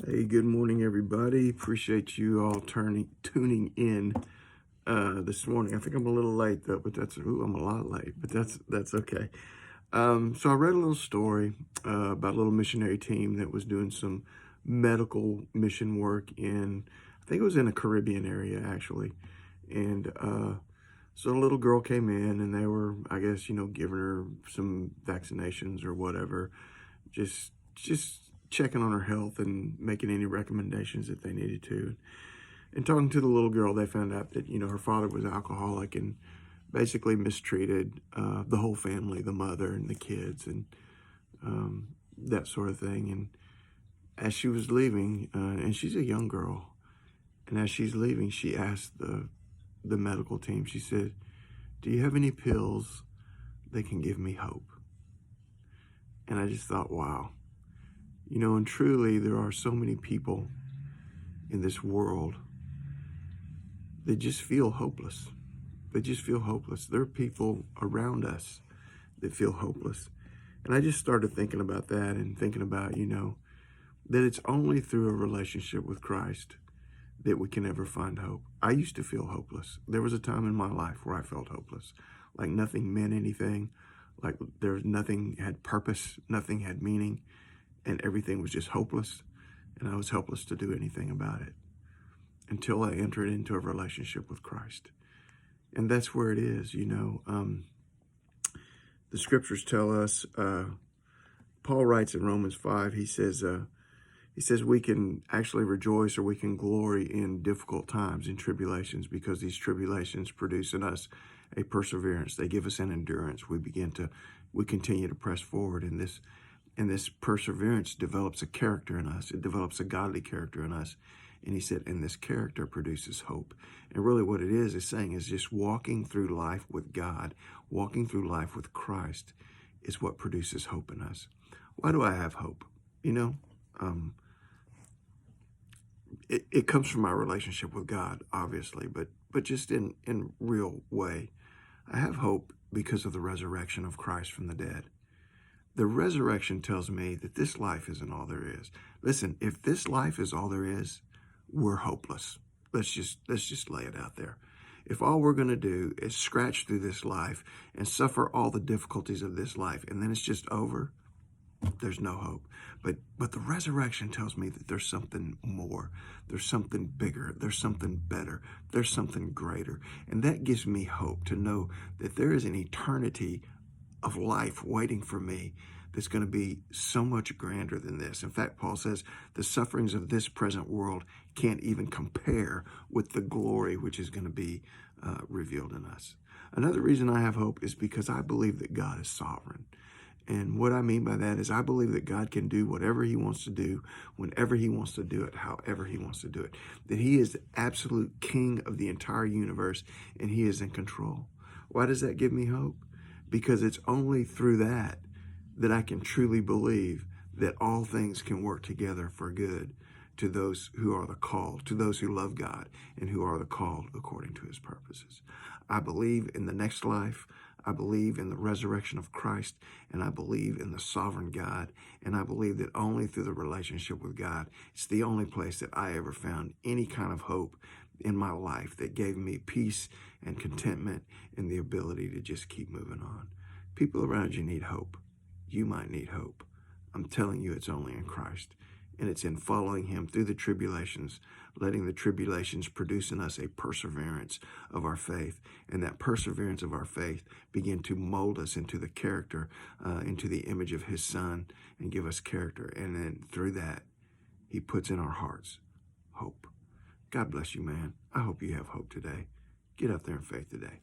Hey, good morning, everybody. Appreciate you all tuning in this morning. I think I'm a little late though, but I'm a lot late, but that's okay. So I read a little story about a little missionary team that was doing some medical mission work I think it was in a Caribbean area actually, and so a little girl came in, and they were, I guess, giving her some vaccinations or whatever, just checking on her health and making any recommendations that they needed to. And talking to the little girl, they found out that her father was alcoholic and basically mistreated the whole family, the mother and the kids, and that sort of thing. And as she was leaving, and she's a young girl, and as she's leaving, she asked the medical team. She said, "Do you have any pills that can give me hope?" And I just thought, wow. And truly, there are so many people in this world that just feel hopeless. They just feel hopeless. There are people around us that feel hopeless. And I just started thinking about that and thinking about, that it's only through a relationship with Christ that we can ever find hope. I used to feel hopeless. There was a time in my life where I felt hopeless, like nothing meant anything, like nothing had purpose, nothing had meaning, and everything was just hopeless, and I was helpless to do anything about it until I entered into a relationship with Christ. And that's where it is, the scriptures tell us, Paul writes in Romans 5, he says we can actually rejoice, or we can glory in difficult times, in tribulations, because these tribulations produce in us a perseverance. They give us an endurance. We continue to press forward in this. And this perseverance develops a character in us. It develops a godly character in us. And he said, and this character produces hope. And really what it is saying is just walking through life with God, walking through life with Christ is what produces hope in us. Why do I have hope? It comes from my relationship with God, obviously, but just in real way. I have hope because of the resurrection of Christ from the dead. The resurrection tells me that this life isn't all there is. Listen, if this life is all there is, we're hopeless. Let's just lay it out there. If all we're going to do is scratch through this life and suffer all the difficulties of this life, and then it's just over, there's no hope. But the resurrection tells me that there's something more. There's something bigger. There's something better. There's something greater. And that gives me hope to know that there is an eternity of life waiting for me that's going to be so much grander than this. In fact, Paul says the sufferings of this present world can't even compare with the glory which is going to be revealed in us. Another reason I have hope is because I believe that God is sovereign. And what I mean by that is I believe that God can do whatever he wants to do, whenever he wants to do it, however he wants to do it. That he is the absolute king of the entire universe, and he is in control. Why does that give me hope? Because it's only through that I can truly believe that all things can work together for good to those who are the called, to those who love God and who are the called according to his purposes. I believe in the next life. I believe in the resurrection of Christ, and I believe in the sovereign God, and I believe that only through the relationship with God, it's the only place that I ever found any kind of hope in my life that gave me peace and contentment and the ability to just keep moving on. People around you need hope. You might need hope. I'm telling you, it's only in Christ. And it's in following him through the tribulations, letting the tribulations produce in us a perseverance of our faith. And that perseverance of our faith begin to mold us into the character, into the image of his son, and give us character. And then through that, he puts in our hearts hope. God bless you, man. I hope you have hope today. Get out there in faith today.